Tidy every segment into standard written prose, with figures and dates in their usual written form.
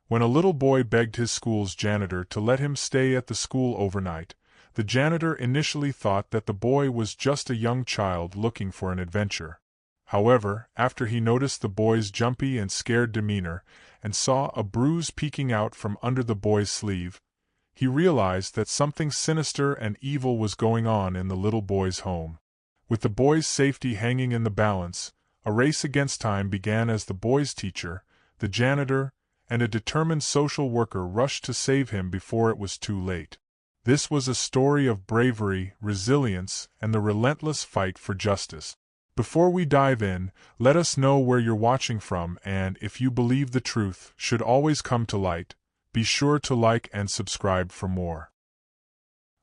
When a little boy begged his school's janitor to let him stay at the school overnight, the janitor initially thought that the boy was just a young child looking for an adventure. However, after he noticed the boy's jumpy and scared demeanor, and saw a bruise peeking out from under the boy's sleeve, he realized that something sinister and evil was going on in the little boy's home. With the boy's safety hanging in the balance, a race against time began as the boy's teacher, the janitor, and a determined social worker rushed to save him before it was too late. This was a story of bravery, resilience, and the relentless fight for justice. Before we dive in, let us know where you're watching from, and if you believe the truth should always come to light, be sure to like and subscribe for more.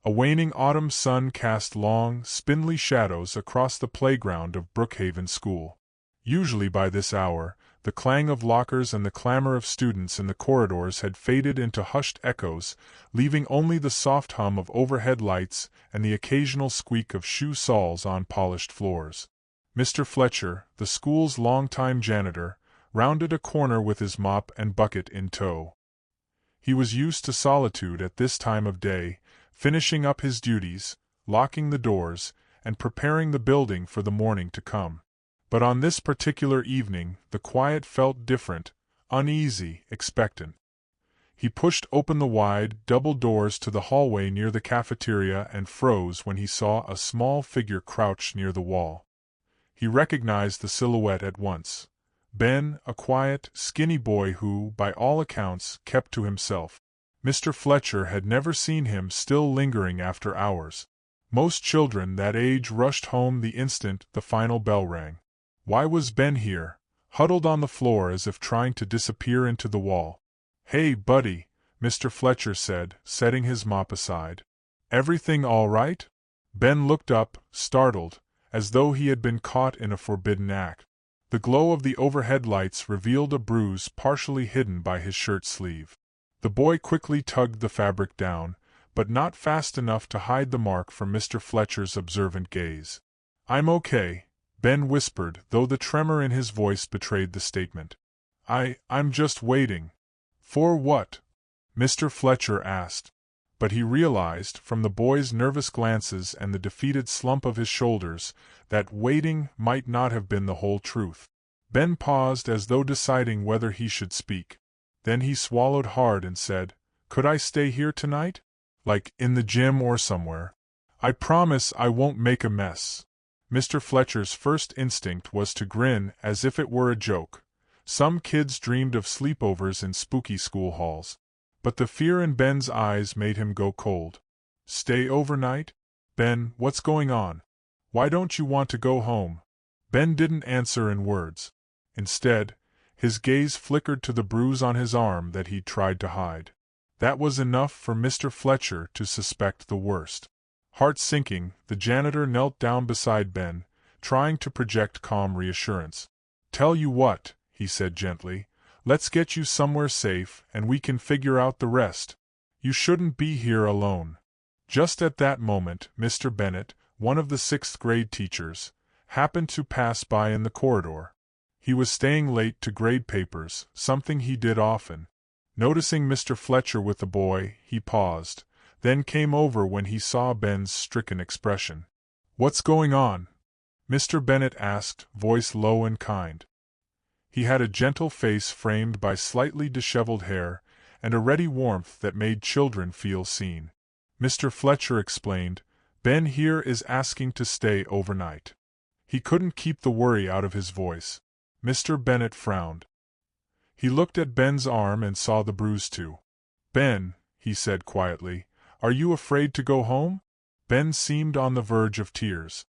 A waning autumn sun cast long, spindly shadows across the playground of Brookhaven School. Usually by this hour, the clang of lockers and the clamor of students in the corridors had faded into hushed echoes, leaving only the soft hum of overhead lights and the occasional squeak of shoe soles on polished floors. Mr. Fletcher, the school's longtime janitor, rounded a corner with his mop and bucket in tow. He was used to solitude at this time of day, finishing up his duties, locking the doors, and preparing the building for the morning to come. But on this particular evening, the quiet felt different, uneasy, expectant. He pushed open the wide, double doors to the hallway near the cafeteria and froze when he saw a small figure crouched near the wall. He recognized the silhouette at once. Ben, a quiet, skinny boy who, by all accounts, kept to himself. Mr. Fletcher had never seen him still lingering after hours. Most children that age rushed home the instant the final bell rang. Why was Ben here, huddled on the floor as if trying to disappear into the wall? "Hey, buddy," Mr. Fletcher said, setting his mop aside. "Everything all right?" Ben looked up, startled, as though he had been caught in a forbidden act. The glow of the overhead lights revealed a bruise partially hidden by his shirt sleeve. The boy quickly tugged the fabric down, but not fast enough to hide the mark from Mr. Fletcher's observant gaze. "I'm okay," Ben whispered, though the tremor in his voice betrayed the statement. I'm just waiting." "For what?" Mr. Fletcher asked. But he realized, from the boy's nervous glances and the defeated slump of his shoulders, that waiting might not have been the whole truth. Ben paused as though deciding whether he should speak. Then he swallowed hard and said, "Could I stay here tonight? Like in the gym or somewhere? I promise I won't make a mess." Mr. Fletcher's first instinct was to grin as if it were a joke. Some kids dreamed of sleepovers in spooky school halls. But the fear in Ben's eyes made him go cold. "Stay overnight? Ben, what's going on? Why don't you want to go home?" Ben didn't answer in words. Instead, his gaze flickered to the bruise on his arm that he'd tried to hide. That was enough for Mr. Fletcher to suspect the worst. Heart sinking, the janitor knelt down beside Ben, trying to project calm reassurance. "Tell you what," he said gently, "let's get you somewhere safe and we can figure out the rest. You shouldn't be here alone." Just at that moment, Mr. Bennett, one of the 6th grade teachers, happened to pass by in the corridor. He was staying late to grade papers, something he did often. Noticing Mr. Fletcher with the boy, he paused, then came over when he saw Ben's stricken expression. "What's going on?" Mr. Bennett asked, voice low and kind. He had a gentle face framed by slightly disheveled hair, and a ready warmth that made children feel seen. Mr. Fletcher explained, "Ben here is asking to stay overnight." He couldn't keep the worry out of his voice. Mr. Bennett frowned. He looked at Ben's arm and saw the bruise too. "Ben," he said quietly, "are you afraid to go home?" Ben seemed on the verge of tears.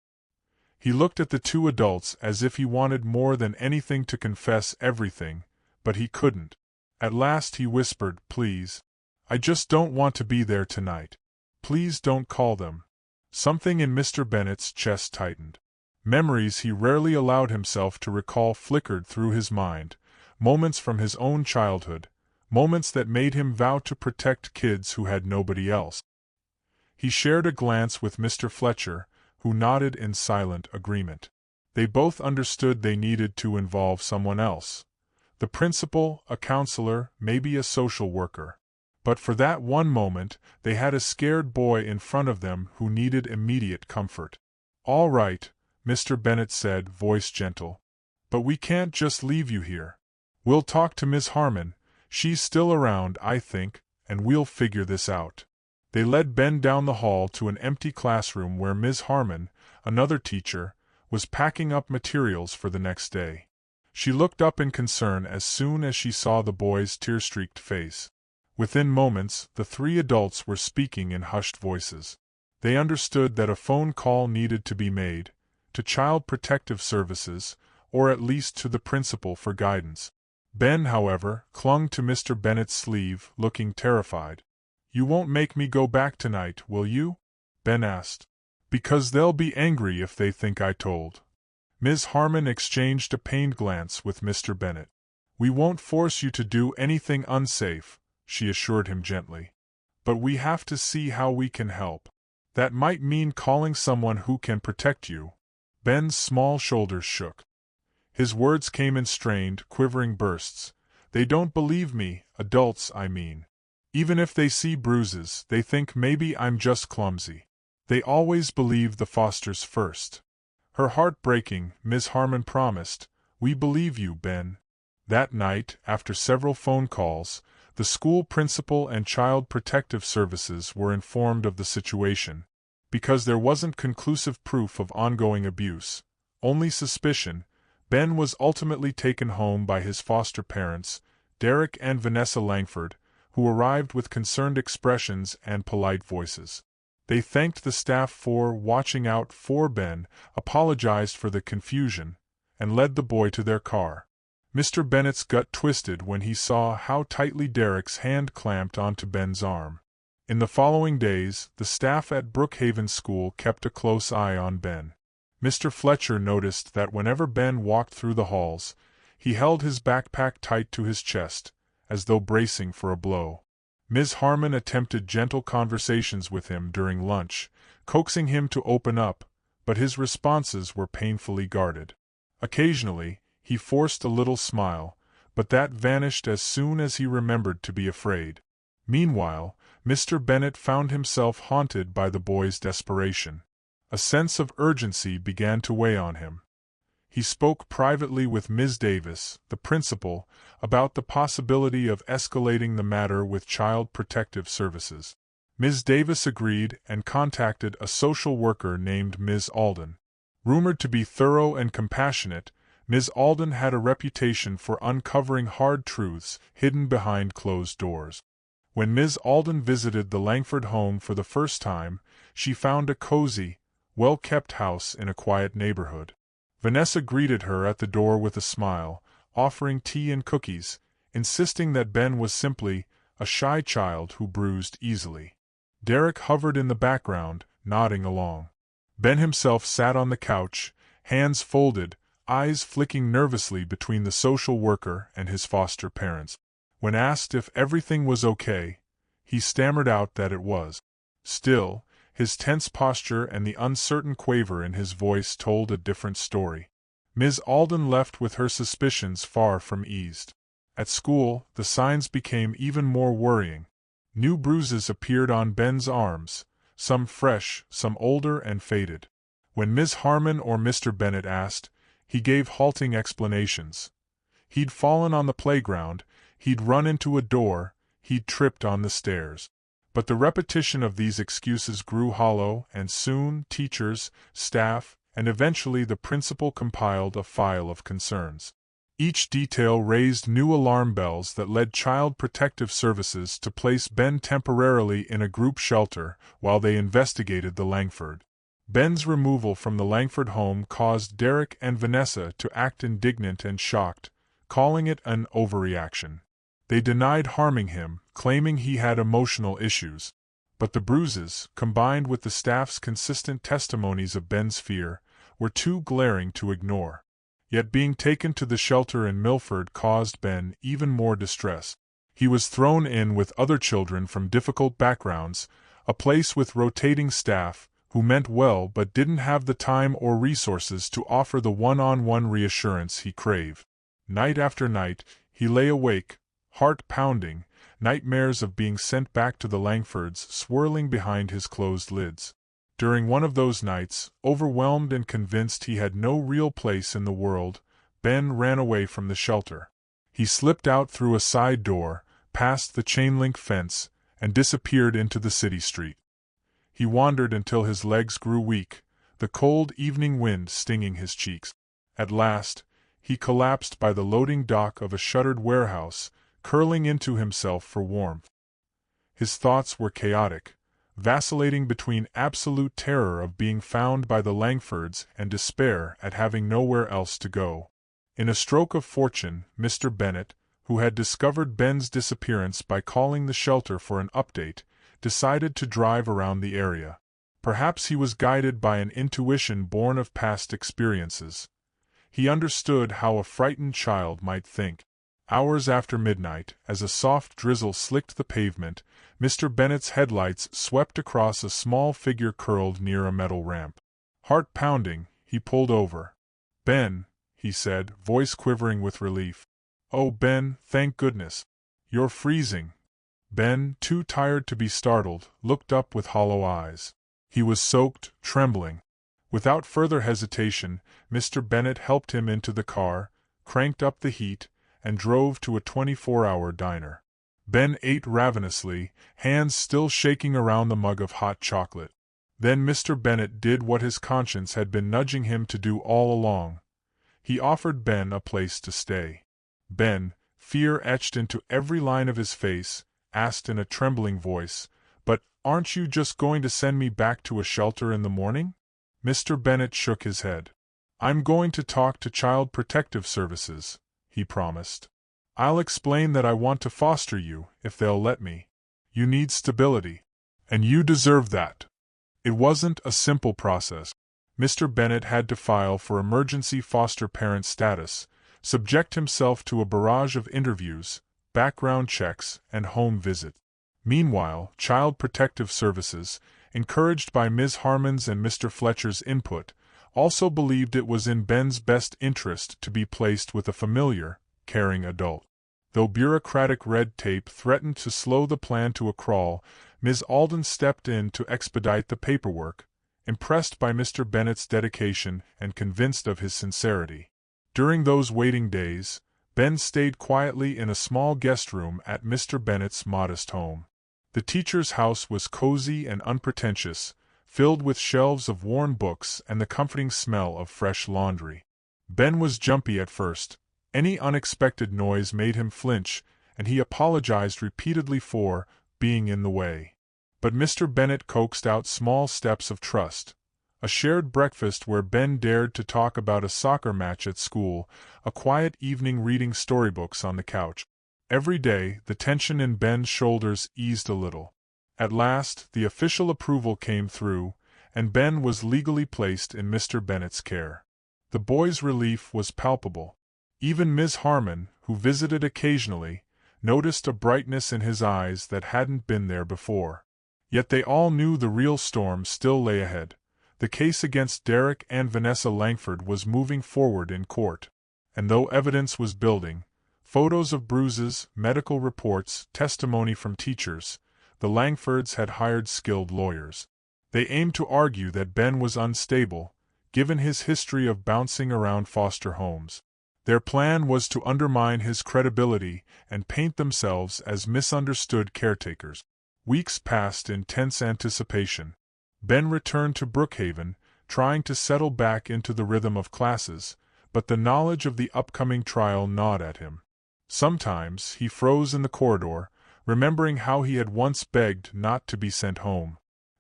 He looked at the two adults as if he wanted more than anything to confess everything, but he couldn't. At last he whispered, "Please. I just don't want to be there tonight. Please don't call them." Something in Mr. Bennett's chest tightened. Memories he rarely allowed himself to recall flickered through his mind, moments from his own childhood, moments that made him vow to protect kids who had nobody else. He shared a glance with Mr. Fletcher, who nodded in silent agreement. They both understood they needed to involve someone else. The principal, a counselor, maybe a social worker. But for that one moment, they had a scared boy in front of them who needed immediate comfort. "All right," Mr. Bennett said, voice gentle. "But we can't just leave you here. We'll talk to Ms. Harmon. She's still around, I think, and we'll figure this out." They led Ben down the hall to an empty classroom where Ms. Harmon, another teacher, was packing up materials for the next day. She looked up in concern as soon as she saw the boy's tear-streaked face. Within moments, the three adults were speaking in hushed voices. They understood that a phone call needed to be made, to Child Protective Services, or at least to the principal for guidance. Ben, however, clung to Mr. Bennett's sleeve, looking terrified. "You won't make me go back tonight, will you?" Ben asked. "Because they'll be angry if they think I told." Ms. Harmon exchanged a pained glance with Mr. Bennett. "We won't force you to do anything unsafe," she assured him gently. "But we have to see how we can help. That might mean calling someone who can protect you." Ben's small shoulders shook. His words came in strained, quivering bursts. "They don't believe me, adults, I mean. Even if they see bruises, they think maybe I'm just clumsy. They always believe the Fosters first." Her heart breaking, Ms. Harmon promised, "We believe you, Ben." That night, after several phone calls, the school principal and Child Protective Services were informed of the situation. Because there wasn't conclusive proof of ongoing abuse, only suspicion, Ben was ultimately taken home by his foster parents, Derek and Vanessa Langford, who arrived with concerned expressions and polite voices. They thanked the staff for watching out for Ben, apologized for the confusion, and led the boy to their car. Mr. Bennett's gut twisted when he saw how tightly Derek's hand clamped onto Ben's arm. In the following days, the staff at Brookhaven School kept a close eye on Ben. Mr. Fletcher noticed that whenever Ben walked through the halls, he held his backpack tight to his chest, as though bracing for a blow. Ms. Harmon attempted gentle conversations with him during lunch, coaxing him to open up, but his responses were painfully guarded. Occasionally, he forced a little smile, but that vanished as soon as he remembered to be afraid. Meanwhile, Mr. Bennett found himself haunted by the boy's desperation. A sense of urgency began to weigh on him. He spoke privately with Ms. Davis, the principal, about the possibility of escalating the matter with Child Protective Services. Ms. Davis agreed and contacted a social worker named Ms. Alden. Rumored to be thorough and compassionate, Ms. Alden had a reputation for uncovering hard truths hidden behind closed doors. When Ms. Alden visited the Langford home for the first time, she found a cozy, well-kept house in a quiet neighborhood. Vanessa greeted her at the door with a smile, offering tea and cookies, insisting that Ben was simply a shy child who bruised easily. Derek hovered in the background, nodding along. Ben himself sat on the couch, hands folded, eyes flicking nervously between the social worker and his foster parents. When asked if everything was okay, he stammered out that it was. Still, his tense posture and the uncertain quaver in his voice told a different story. Ms. Alden left with her suspicions far from eased. At school, the signs became even more worrying. New bruises appeared on Ben's arms, some fresh, some older and faded. When Ms. Harmon or Mr. Bennett asked, he gave halting explanations. He'd fallen on the playground, he'd run into a door, he'd tripped on the stairs. But the repetition of these excuses grew hollow, and soon teachers, staff, and eventually the principal compiled a file of concerns. Each detail raised new alarm bells that led Child Protective Services to place Ben temporarily in a group shelter while they investigated the Langford. Ben's removal from the Langford home caused Derek and Vanessa to act indignant and shocked, calling it an overreaction. They denied harming him, claiming he had emotional issues. But the bruises, combined with the staff's consistent testimonies of Ben's fear, were too glaring to ignore. Yet being taken to the shelter in Milford caused Ben even more distress. He was thrown in with other children from difficult backgrounds, a place with rotating staff, who meant well but didn't have the time or resources to offer the one-on-one reassurance he craved. Night after night, He lay awake, heart pounding, nightmares of being sent back to the Langfords swirling behind his closed lids. During one of those nights, overwhelmed and convinced he had no real place in the world, Ben ran away from the shelter. He slipped out through a side door, past the chain-link fence, and disappeared into the city street. He wandered until his legs grew weak, the cold evening wind stinging his cheeks. At last, he collapsed by the loading dock of a shuttered warehouse, curling into himself for warmth. His thoughts were chaotic, vacillating between absolute terror of being found by the Langfords and despair at having nowhere else to go. In a stroke of fortune, Mr. Bennett, who had discovered Ben's disappearance by calling the shelter for an update, decided to drive around the area. Perhaps he was guided by an intuition born of past experiences. He understood how a frightened child might think. Hours after midnight, as a soft drizzle slicked the pavement, Mr. Bennett's headlights swept across a small figure curled near a metal ramp. Heart pounding, he pulled over. "Ben," he said, voice quivering with relief. "Oh, Ben, thank goodness. You're freezing." Ben, too tired to be startled, looked up with hollow eyes. He was soaked, trembling. Without further hesitation, Mr. Bennett helped him into the car, cranked up the heat, and drove to a 24-hour diner. Ben ate ravenously, hands still shaking around the mug of hot chocolate. Then Mr. Bennett did what his conscience had been nudging him to do all along. He offered Ben a place to stay. Ben, fear etched into every line of his face, asked in a trembling voice, "But aren't you just going to send me back to a shelter in the morning?" Mr. Bennett shook his head. "I'm going to talk to Child Protective Services," he promised. "I'll explain that I want to foster you, if they'll let me. You need stability. And you deserve that." It wasn't a simple process. Mr. Bennett had to file for emergency foster parent status, subject himself to a barrage of interviews, background checks, and home visits. Meanwhile, Child Protective Services, encouraged by Ms. Harmon's and Mr. Fletcher's input, also believed it was in Ben's best interest to be placed with a familiar, caring adult. Though bureaucratic red tape threatened to slow the plan to a crawl, Ms. Alden stepped in to expedite the paperwork, impressed by Mr. Bennett's dedication and convinced of his sincerity. During those waiting days, Ben stayed quietly in a small guest room at Mr. Bennett's modest home. The teacher's house was cozy and unpretentious, filled with shelves of worn books and the comforting smell of fresh laundry. Ben was jumpy at first. Any unexpected noise made him flinch, and he apologized repeatedly for being in the way. But Mr. Bennett coaxed out small steps of trust. A shared breakfast where Ben dared to talk about a soccer match at school, a quiet evening reading storybooks on the couch. Every day, the tension in Ben's shoulders eased a little. At last, the official approval came through, and Ben was legally placed in Mr. Bennett's care. The boy's relief was palpable. Even Ms. Harmon, who visited occasionally, noticed a brightness in his eyes that hadn't been there before. Yet they all knew the real storm still lay ahead. The case against Derek and Vanessa Langford was moving forward in court. And though evidence was building, photos of bruises, medical reports, testimony from teachers, the Langfords had hired skilled lawyers. They aimed to argue that Ben was unstable, given his history of bouncing around foster homes. Their plan was to undermine his credibility and paint themselves as misunderstood caretakers. Weeks passed in tense anticipation. Ben returned to Brookhaven, trying to settle back into the rhythm of classes, but the knowledge of the upcoming trial gnawed at him. Sometimes he froze in the corridor, remembering how he had once begged not to be sent home.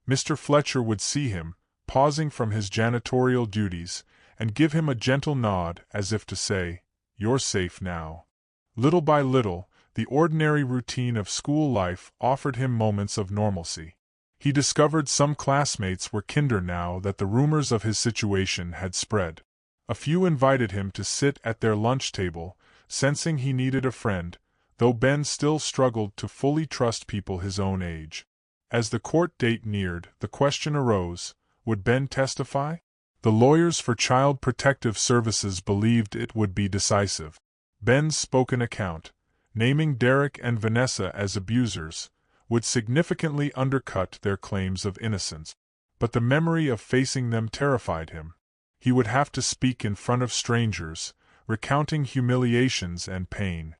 Mr. Fletcher would see him, pausing from his janitorial duties, and give him a gentle nod as if to say, "You're safe now." Little by little, the ordinary routine of school life offered him moments of normalcy. He discovered some classmates were kinder now that the rumors of his situation had spread. A few invited him to sit at their lunch table, sensing he needed a friend, though Ben still struggled to fully trust people his own age. As the court date neared, the question arose, would Ben testify? The lawyers for Child Protective Services believed it would be decisive. Ben's spoken account, naming Derek and Vanessa as abusers, would significantly undercut their claims of innocence. But the memory of facing them terrified him. He would have to speak in front of strangers, recounting humiliations and pain.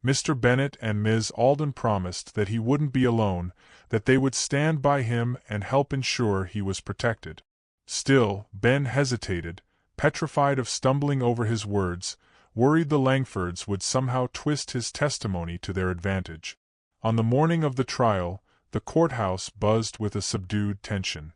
Mr. Bennett and Ms. Alden promised that he wouldn't be alone, that they would stand by him and help ensure he was protected. Still, Ben hesitated, petrified of stumbling over his words, worried the Langfords would somehow twist his testimony to their advantage. On the morning of the trial, the courthouse buzzed with a subdued tension.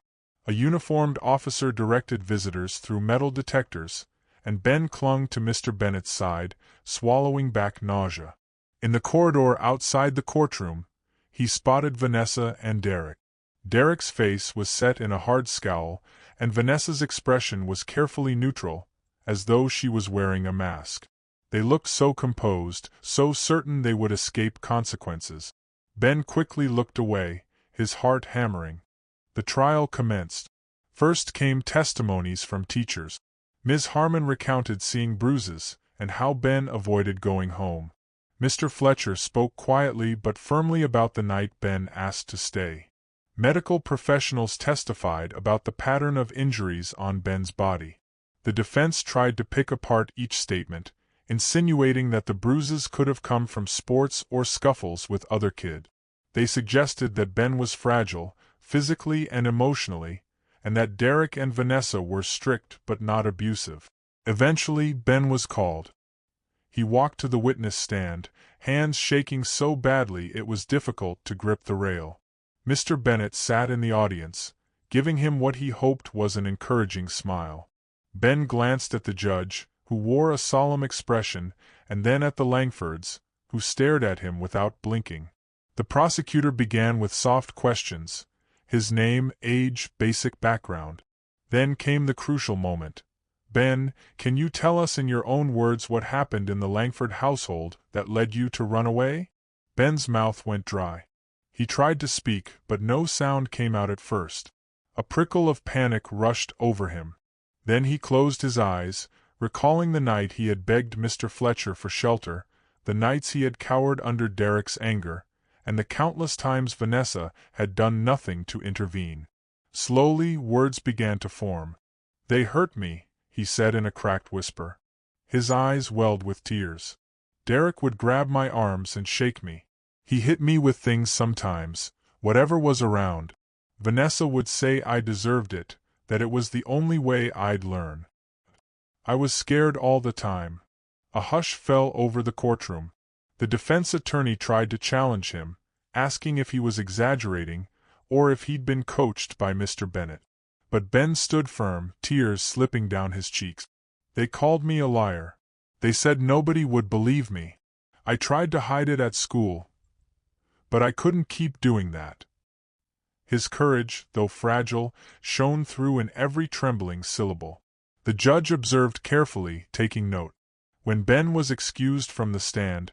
A uniformed officer directed visitors through metal detectors, and Ben clung to Mr. Bennett's side, swallowing back nausea. In the corridor outside the courtroom, he spotted Vanessa and Derek. Derek's face was set in a hard scowl, and Vanessa's expression was carefully neutral, as though she was wearing a mask. They looked so composed, so certain they would escape consequences. Ben quickly looked away, his heart hammering. The trial commenced. First came testimonies from teachers. Ms. Harmon recounted seeing Bruises, and how Ben avoided going home. Mr. Fletcher spoke quietly but firmly about the night Ben asked to stay. Medical professionals testified about the pattern of injuries on Ben's body. The defense tried to pick apart each statement, insinuating that the bruises could have come from sports or scuffles with other kids. They suggested that Ben was fragile, physically and emotionally, and that Derek and Vanessa were strict but not abusive. Eventually, Ben was called. He walked to the witness stand, hands shaking so badly it was difficult to grip the rail. Mr. Bennett sat in the audience, giving him what he hoped was an encouraging smile. Ben glanced at the judge, who wore a solemn expression, and then at the Langfords, who stared at him without blinking. The prosecutor began with soft questions: his name, age, basic background. Then came the crucial moment. Ben, can you tell us in your own words what happened in the Langford household that led you to run away? Ben's mouth went dry. He tried to speak, but no sound came out at first. A prickle of panic rushed over him. Then he closed his eyes, recalling the night he had begged Mr. Fletcher for shelter, the nights he had cowered under Derek's anger, and the countless times Vanessa had done nothing to intervene. Slowly, words began to form. "They hurt me," he said in a cracked whisper. His eyes welled with tears. "Derek would grab my arms and shake me. He hit me with things sometimes, whatever was around. Vanessa would say I deserved it, that it was the only way I'd learn. I was scared all the time." A hush fell over the courtroom. The defense attorney tried to challenge him, asking if he was exaggerating, or if he'd been coached by Mr. Bennett. But Ben stood firm, tears slipping down his cheeks. "They called me a liar. They said nobody would believe me. I tried to hide it at school, but I couldn't keep doing that." His courage, though fragile, shone through in every trembling syllable. The judge observed carefully, taking note. When Ben was excused from the stand,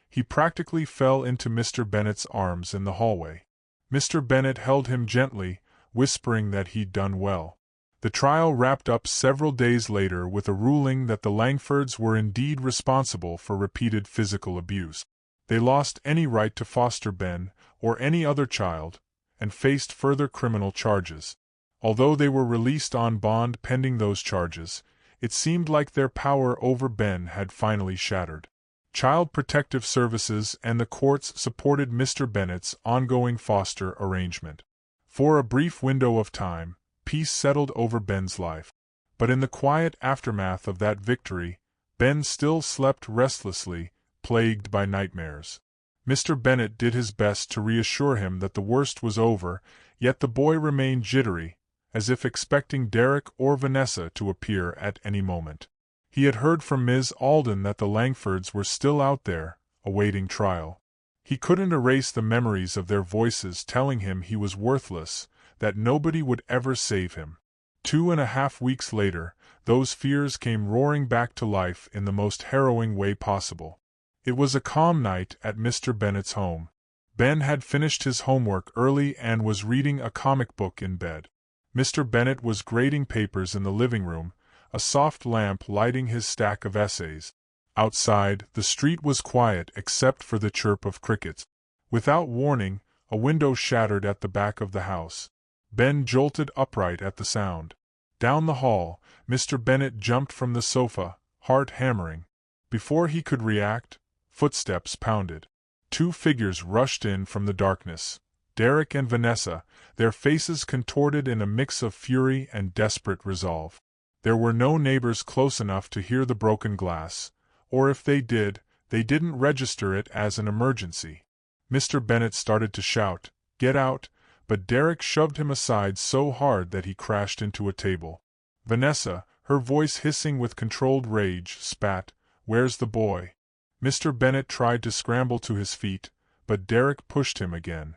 he practically fell into Mr. Bennett's arms in the hallway. Mr. Bennett held him gently, whispering that he'd done well. The trial wrapped up several days later with a ruling that the Langfords were indeed responsible for repeated physical abuse. They lost any right to foster Ben, or any other child, and faced further criminal charges. Although they were released on bond pending those charges, it seemed like their power over Ben had finally shattered. Child Protective Services and the courts supported Mr. Bennett's ongoing foster arrangement. For a brief window of time, peace settled over Ben's life. But in the quiet aftermath of that victory, Ben still slept restlessly, plagued by nightmares. Mr. Bennett did his best to reassure him that the worst was over, yet the boy remained jittery, as if expecting Derek or Vanessa to appear at any moment. He had heard from Ms. Alden that the Langfords were still out there, awaiting trial. He couldn't erase the memories of their voices telling him he was worthless, that nobody would ever save him. 2.5 weeks later, those fears came roaring back to life in the most harrowing way possible. It was a calm night at Mr. Bennett's home. Ben had finished his homework early and was reading a comic book in bed. Mr. Bennett was grading papers in the living room, a soft lamp lighting his stack of essays. Outside, the street was quiet except for the chirp of crickets. Without warning, a window shattered at the back of the house. Ben jolted upright at the sound. Down the hall, Mr. Bennett jumped from the sofa, heart hammering. Before he could react, footsteps pounded. Two figures rushed in from the darkness. Derek and Vanessa, their faces contorted in a mix of fury and desperate resolve. There were no neighbors close enough to hear the broken glass, or if they did, they didn't register it as an emergency. Mr. Bennett started to shout, "Get out," but Derek shoved him aside so hard that he crashed into a table. Vanessa, her voice hissing with controlled rage, spat, "Where's the boy?" Mr. Bennett tried to scramble to his feet, but Derek pushed him again.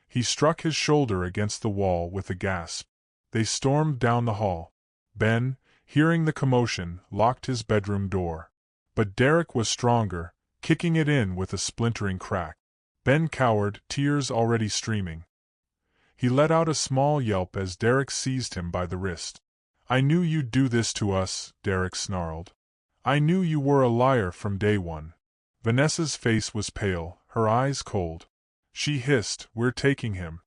He struck his shoulder against the wall with a gasp. They stormed down the hall. Ben, hearing the commotion, locked his bedroom door. But Derek was stronger, kicking it in with a splintering crack. Ben cowered, tears already streaming. He let out a small yelp as Derek seized him by the wrist. "I knew you'd do this to us," Derek snarled. "I knew you were a liar from day one." Vanessa's face was pale, her eyes cold. She hissed, "We're taking him.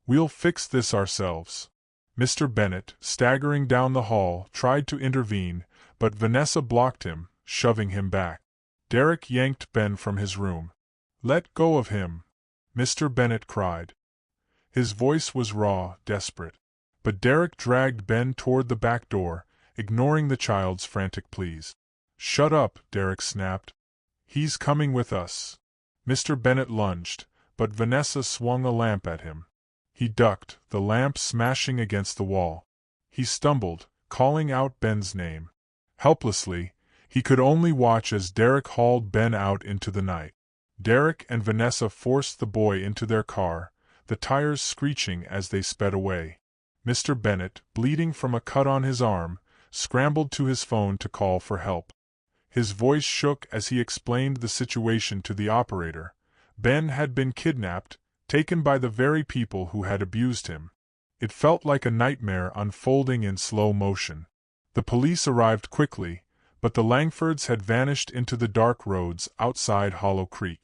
We'll fix this ourselves." Mr. Bennett, staggering down the hall, tried to intervene, but Vanessa blocked him, shoving him back. Derek yanked Ben from his room. "Let go of him," Mr. Bennett cried. His voice was raw, desperate. But Derek dragged Ben toward the back door, ignoring the child's frantic pleas. "Shut up," Derek snapped. "He's coming with us." Mr. Bennett lunged, but Vanessa swung a lamp at him. He ducked, the lamp smashing against the wall. He stumbled, calling out Ben's name. Helplessly, he could only watch as Derek hauled Ben out into the night. Derek and Vanessa forced the boy into their car, the tires screeching as they sped away. Mr. Bennett, bleeding from a cut on his arm, scrambled to his phone to call for help. His voice shook as he explained the situation to the operator. Ben had been kidnapped, taken by the very people who had abused him. It felt like a nightmare unfolding in slow motion. The police arrived quickly, but the Langfords had vanished into the dark roads outside Hollow Creek.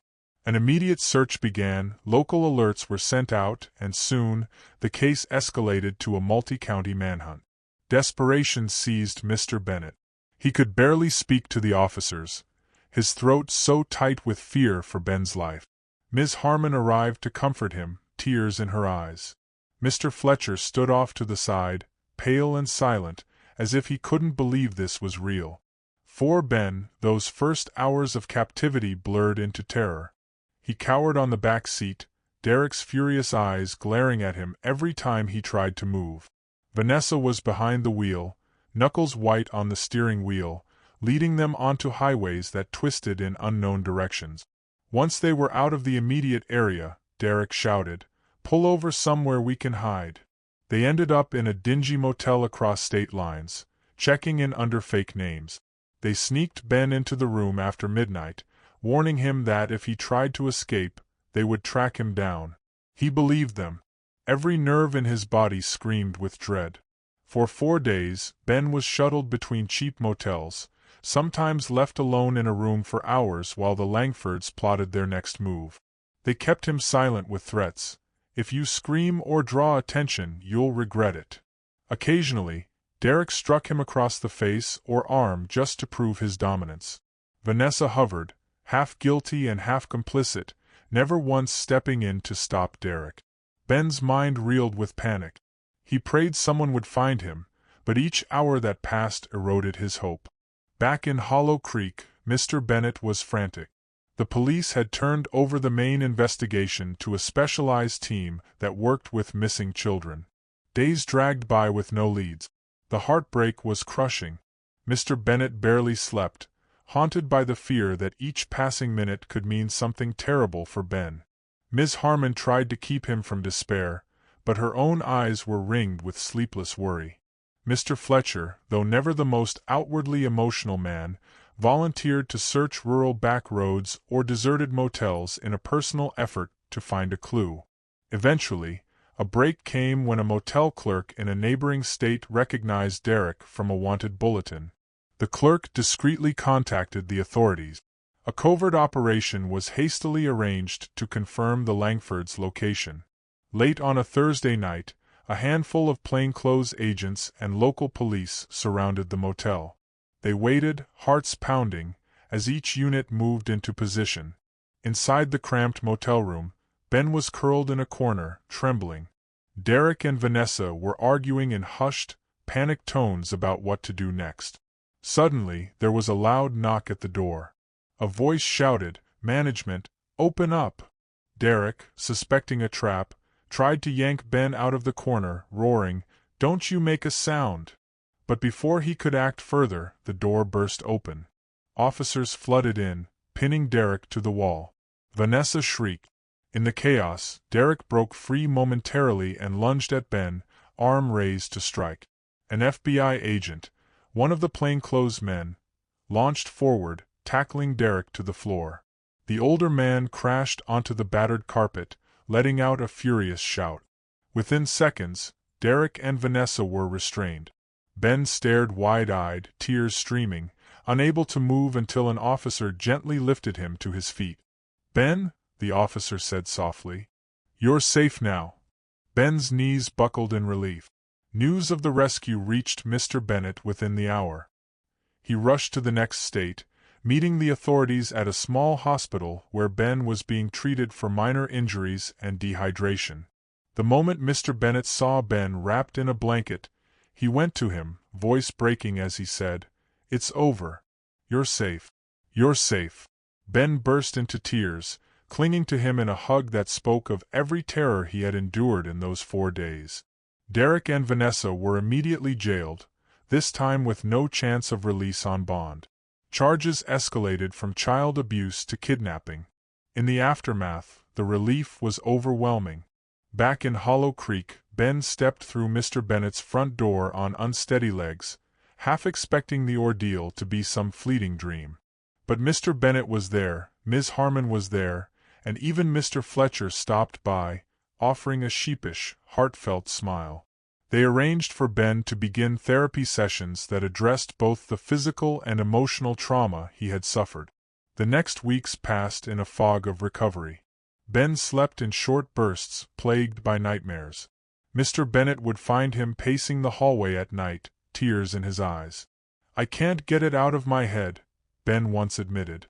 An immediate search began, local alerts were sent out, and soon, the case escalated to a multi-county manhunt. Desperation seized Mr. Bennett. He could barely speak to the officers, his throat so tight with fear for Ben's life. Ms. Harmon arrived to comfort him, tears in her eyes. Mr. Fletcher stood off to the side, pale and silent, as if he couldn't believe this was real. For Ben, those first hours of captivity blurred into terror. He cowered on the back seat, Derek's furious eyes glaring at him every time he tried to move. Vanessa was behind the wheel, knuckles white on the steering wheel, leading them onto highways that twisted in unknown directions. Once they were out of the immediate area, Derek shouted, "Pull over somewhere we can hide." They ended up in a dingy motel across state lines, checking in under fake names. They sneaked Ben into the room after midnight, warning him that if he tried to escape, they would track him down. He believed them. Every nerve in his body screamed with dread. For 4 days, Ben was shuttled between cheap motels, sometimes left alone in a room for hours while the Langfords plotted their next move. They kept him silent with threats. "If you scream or draw attention, you'll regret it." Occasionally, Derek struck him across the face or arm just to prove his dominance. Vanessa hovered, half guilty and half complicit, never once stepping in to stop Derek. Ben's mind reeled with panic. He prayed someone would find him, but each hour that passed eroded his hope. Back in Hollow Creek, Mr. Bennett was frantic. The police had turned over the main investigation to a specialized team that worked with missing children. Days dragged by with no leads. The heartbreak was crushing. Mr. Bennett barely slept, haunted by the fear that each passing minute could mean something terrible for Ben. Ms. Harmon tried to keep him from despair, but her own eyes were ringed with sleepless worry. Mr. Fletcher, though never the most outwardly emotional man, volunteered to search rural back roads or deserted motels in a personal effort to find a clue. Eventually, a break came when a motel clerk in a neighboring state recognized Derek from a wanted bulletin. The clerk discreetly contacted the authorities. A covert operation was hastily arranged to confirm the Langfords' location. Late on a Thursday night, a handful of plainclothes agents and local police surrounded the motel. They waited, hearts pounding, as each unit moved into position. Inside the cramped motel room, Ben was curled in a corner, trembling. Derek and Vanessa were arguing in hushed, panicked tones about what to do next. Suddenly, there was a loud knock at the door. A voice shouted, "Management, open up!" Derek, suspecting a trap, tried to yank Ben out of the corner, roaring, "Don't you make a sound!" But before he could act further, the door burst open. Officers flooded in, pinning Derek to the wall. Vanessa shrieked. In the chaos, Derek broke free momentarily and lunged at Ben, arm raised to strike. An FBI agent, one of the plainclothes men, launched forward, tackling Derek to the floor. The older man crashed onto the battered carpet, letting out a furious shout. Within seconds, Derek and Vanessa were restrained. Ben stared wide-eyed, tears streaming, unable to move until an officer gently lifted him to his feet. "Ben," the officer said softly, "you're safe now." Ben's knees buckled in relief. News of the rescue reached Mr. Bennett within the hour. He rushed to the next state, meeting the authorities at a small hospital where Ben was being treated for minor injuries and dehydration. The moment Mr. Bennett saw Ben wrapped in a blanket, he went to him, voice breaking as he said, "It's over. You're safe. You're safe." Ben burst into tears, clinging to him in a hug that spoke of every terror he had endured in those 4 days. Derek and Vanessa were immediately jailed, this time with no chance of release on bond. Charges escalated from child abuse to kidnapping. In the aftermath, the relief was overwhelming. Back in Hollow Creek, Ben stepped through Mr. Bennett's front door on unsteady legs, half expecting the ordeal to be some fleeting dream. But Mr. Bennett was there, Ms. Harmon was there, and even Mr. Fletcher stopped by, offering a sheepish, heartfelt smile. They arranged for Ben to begin therapy sessions that addressed both the physical and emotional trauma he had suffered. The next weeks passed in a fog of recovery. Ben slept in short bursts, plagued by nightmares. Mr. Bennett would find him pacing the hallway at night, tears in his eyes. "I can't get it out of my head," Ben once admitted.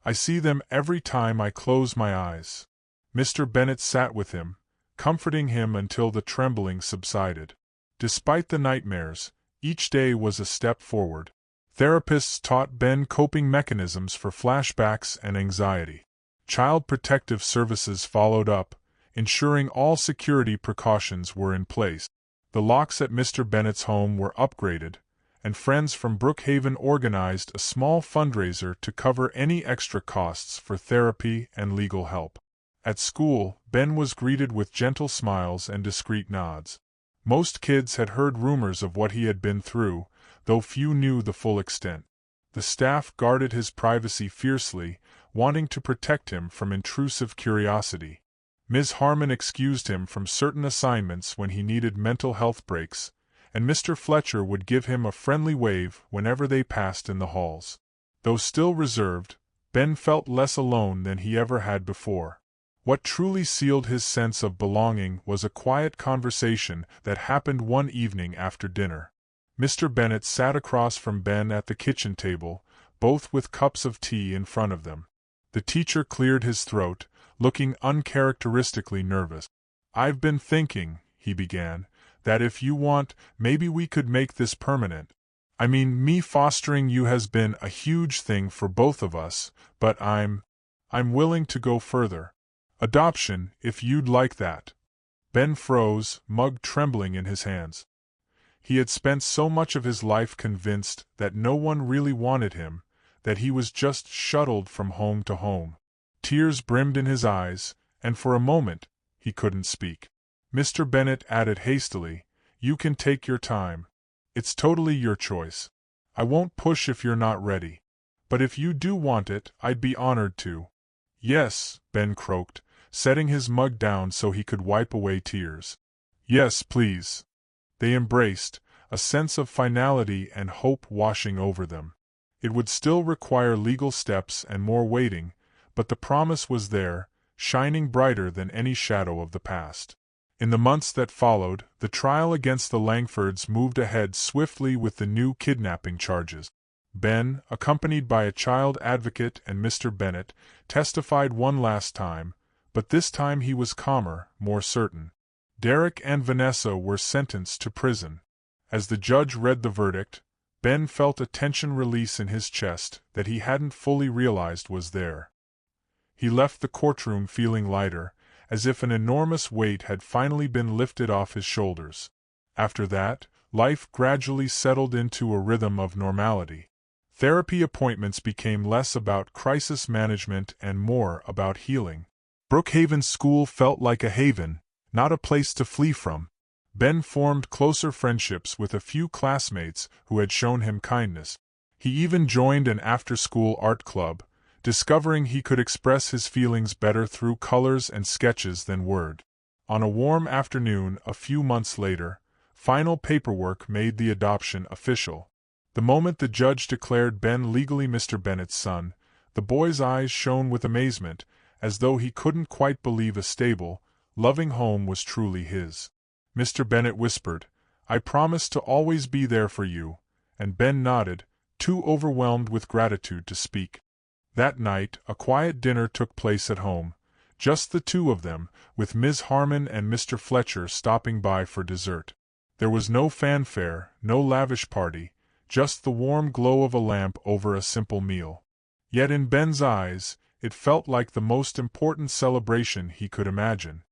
"I see them every time I close my eyes." Mr. Bennett sat with him, comforting him until the trembling subsided. Despite the nightmares, each day was a step forward. Therapists taught Ben coping mechanisms for flashbacks and anxiety. Child Protective Services followed up, ensuring all security precautions were in place. The locks at Mr. Bennett's home were upgraded, and friends from Brookhaven organized a small fundraiser to cover any extra costs for therapy and legal help. At school, Ben was greeted with gentle smiles and discreet nods. Most kids had heard rumors of what he had been through, though few knew the full extent. The staff guarded his privacy fiercely, wanting to protect him from intrusive curiosity. Ms. Harmon excused him from certain assignments when he needed mental health breaks, and Mr. Fletcher would give him a friendly wave whenever they passed in the halls. Though still reserved, Ben felt less alone than he ever had before. What truly sealed his sense of belonging was a quiet conversation that happened one evening after dinner. Mr. Bennett sat across from Ben at the kitchen table, both with cups of tea in front of them. The teacher cleared his throat, looking uncharacteristically nervous. "I've been thinking," he began, "that if you want, maybe we could make this permanent. I mean, me fostering you has been a huge thing for both of us, but I'm willing to go further. Adoption, if you'd like that." Ben froze, mug trembling in his hands. He had spent so much of his life convinced that no one really wanted him, that he was just shuttled from home to home. Tears brimmed in his eyes, and for a moment, he couldn't speak. Mr. Bennett added hastily, "You can take your time. It's totally your choice. I won't push if you're not ready. But if you do want it, I'd be honored to." "Yes," Ben croaked, setting his mug down so he could wipe away tears. "Yes, please." They embraced, a sense of finality and hope washing over them. It would still require legal steps and more waiting, but the promise was there, shining brighter than any shadow of the past. In the months that followed, the trial against the Langfords moved ahead swiftly with the new kidnapping charges. Ben, accompanied by a child advocate and Mr. Bennett, testified one last time, but this time he was calmer, more certain. Derek and Vanessa were sentenced to prison. As the judge read the verdict, Ben felt a tension release in his chest that he hadn't fully realized was there. He left the courtroom feeling lighter, as if an enormous weight had finally been lifted off his shoulders. After that, life gradually settled into a rhythm of normality. Therapy appointments became less about crisis management and more about healing. Brookhaven School felt like a haven, not a place to flee from. Ben formed closer friendships with a few classmates who had shown him kindness. He even joined an after-school art club, discovering he could express his feelings better through colors and sketches than word. On a warm afternoon a few months later, final paperwork made the adoption official. The moment the judge declared Ben legally Mr. Bennett's son, the boy's eyes shone with amazement, as though he couldn't quite believe a stable, loving home was truly his. Mr. Bennett whispered, "I promise to always be there for you," and Ben nodded, too overwhelmed with gratitude to speak. That night, a quiet dinner took place at home, just the two of them, with Ms. Harmon and Mr. Fletcher stopping by for dessert. There was no fanfare, no lavish party, just the warm glow of a lamp over a simple meal. Yet in Ben's eyes, it felt like the most important celebration he could imagine.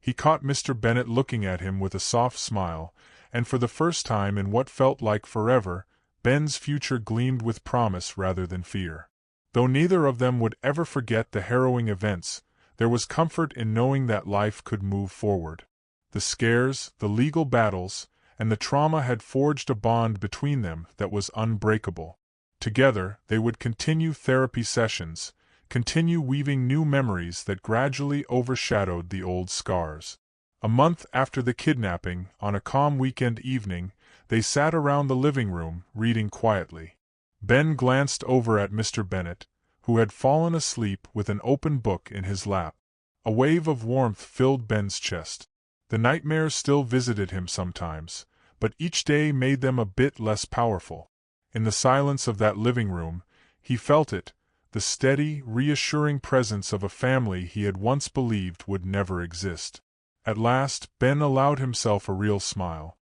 He caught Mr. Bennett looking at him with a soft smile, and for the first time in what felt like forever, Ben's future gleamed with promise rather than fear. Though neither of them would ever forget the harrowing events, there was comfort in knowing that life could move forward. The scares, the legal battles, and the trauma had forged a bond between them that was unbreakable. Together, they would continue therapy sessions, continue weaving new memories that gradually overshadowed the old scars. A month after the kidnapping, on a calm weekend evening, they sat around the living room, reading quietly. Ben glanced over at Mr. Bennett, who had fallen asleep with an open book in his lap. A wave of warmth filled Ben's chest. The nightmares still visited him sometimes, but each day made them a bit less powerful. In the silence of that living room, he felt it, the steady, reassuring presence of a family he had once believed would never exist. At last, Ben allowed himself a real smile.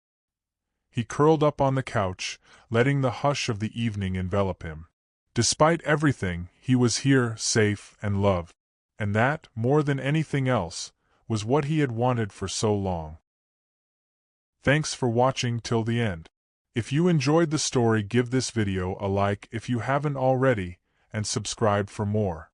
He curled up on the couch, letting the hush of the evening envelop him. Despite everything, he was here, safe and loved. And that, more than anything else, was what he had wanted for so long. Thanks for watching till the end. If you enjoyed the story, give this video a like if you haven't already, and subscribe for more.